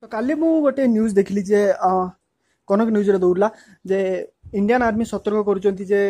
तो काली मु गोटे न्यूज देखली जे कनक न्यूज रे दौड़ला जे इंडियन आर्मी सतर्क करुचंती जे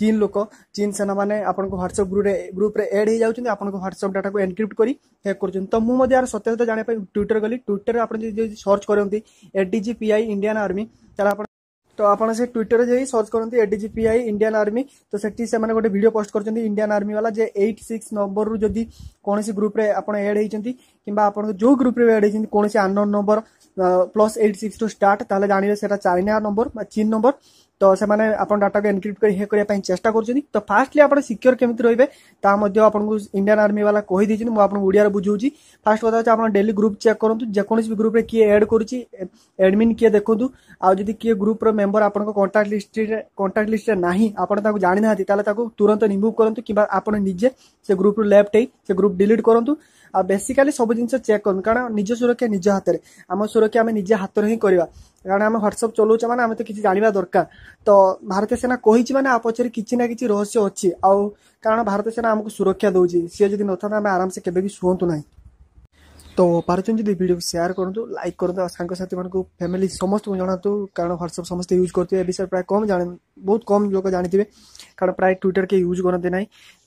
चीन लोक चीन सेना माने आपन को व्हाट्सएप ग्रुप रे ऐड हो जाउछन आपन को व्हाट्सएप डाटा को एनक्रिप्ट करी हैक करछन। तो मु यार सत्यता जाने पे ट्विटर गली ट्विटर आपन जे सर्च करंती एडीजीपीआई इंडियन आर्मी ताला आपन तो आपन से ट्विटर रे जे सर्च करंती एडीजीपीआई इंडियन आर्मी तो सेठी से माने गोटे वीडियो पोस्ट करछन इंडियन आर्मी वाला जे 86 नंबर रु जदी कोनसी ग्रुप रे आपन ऐड हेचंती किबा आपन जो ग्रुप रे ऐड हेचंती कोनसी अननोन नंबर +86 टू स्टार्ट ताले जानिबे सेटा चाइना नंबर बा चीन नंबर तो से माने अपन डाटा को एनक्रिप्ट कर हे करिया पई चेष्टा करछनी। तो फास्टली अपन सिक्योर केमिति रहबे ता मध्ये अपन को इंडियन आर्मी वाला कहि दिछिन मु अपन ओडिया रे बुझौची। फास्ट कथा अपन डेली ग्रुप चेक करंतु जे कोनसी भी ग्रुप रे की ऐड करूची एडमिन की देखंतु आ जदी की ग्रुप रो मेंबर अपन को कांटेक्ट लिस्ट रे नाही अपन ताको जानि नाथि ताले ताको तुरंत रिमूव करंतु किबा अपन निजे से ग्रुप रो लेफ्ट हे से ग्रुप डिलीट करंतु आ बेसिकली सब जिनस चेक करन कारण निज सुरक्षा निज हाथ रे आम सुरक्षा आम निजे हाथ रे ही करबा कारण आम व्हाट्सएप चलाउछ माने आम तो किछि जानिबा दरकार। तो भारतीय सेना कहिछि माने आ पछरे किछि ना किछि रहस्य अछि आ कारण भारतीय सेना हमको सुरक्षा दउछि से जदी नथा आम आराम से केबे भी सुहंतु नाही। तो पारचन जब वीडियो शेयर करूँ लाइक करूँ सांग साथी मान फैमिली समस्त को जनातु कारण व्हाट्सएप समस्त यूज करते हैं विषय प्राय कम जाने बहुत कम लोग जानते हैं कारण प्राय ट्विटर के यूज करते ना।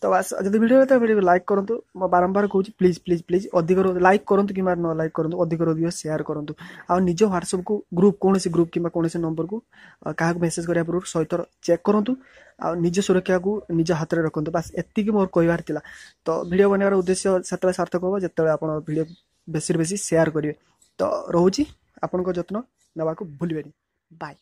तो बस जब वीडियो तो वीडियो लाइक करूँ बारंबार कहूँ प्लीज प्लीज प्लीज अधिक लाइक करूँ कि न लाइक करूँ अधिक शेयर करूँ आ निज व्हाट्सएप को ग्रुप कौन ग्रुप कि कौन नंबर को क्या मेसेज करने पूर्व 100 थर चेक करूँ आ निज सुरक्षा को निज हाथ में रखु बस एति मोर कहबार थिला। तो वीडियो बनार उद्देश्य से सार्थक हम जिते आप वीडियो बेसी शेयर करेंगे। तो रोची आपण को जत्न नवा को भूलिबेनी बाय।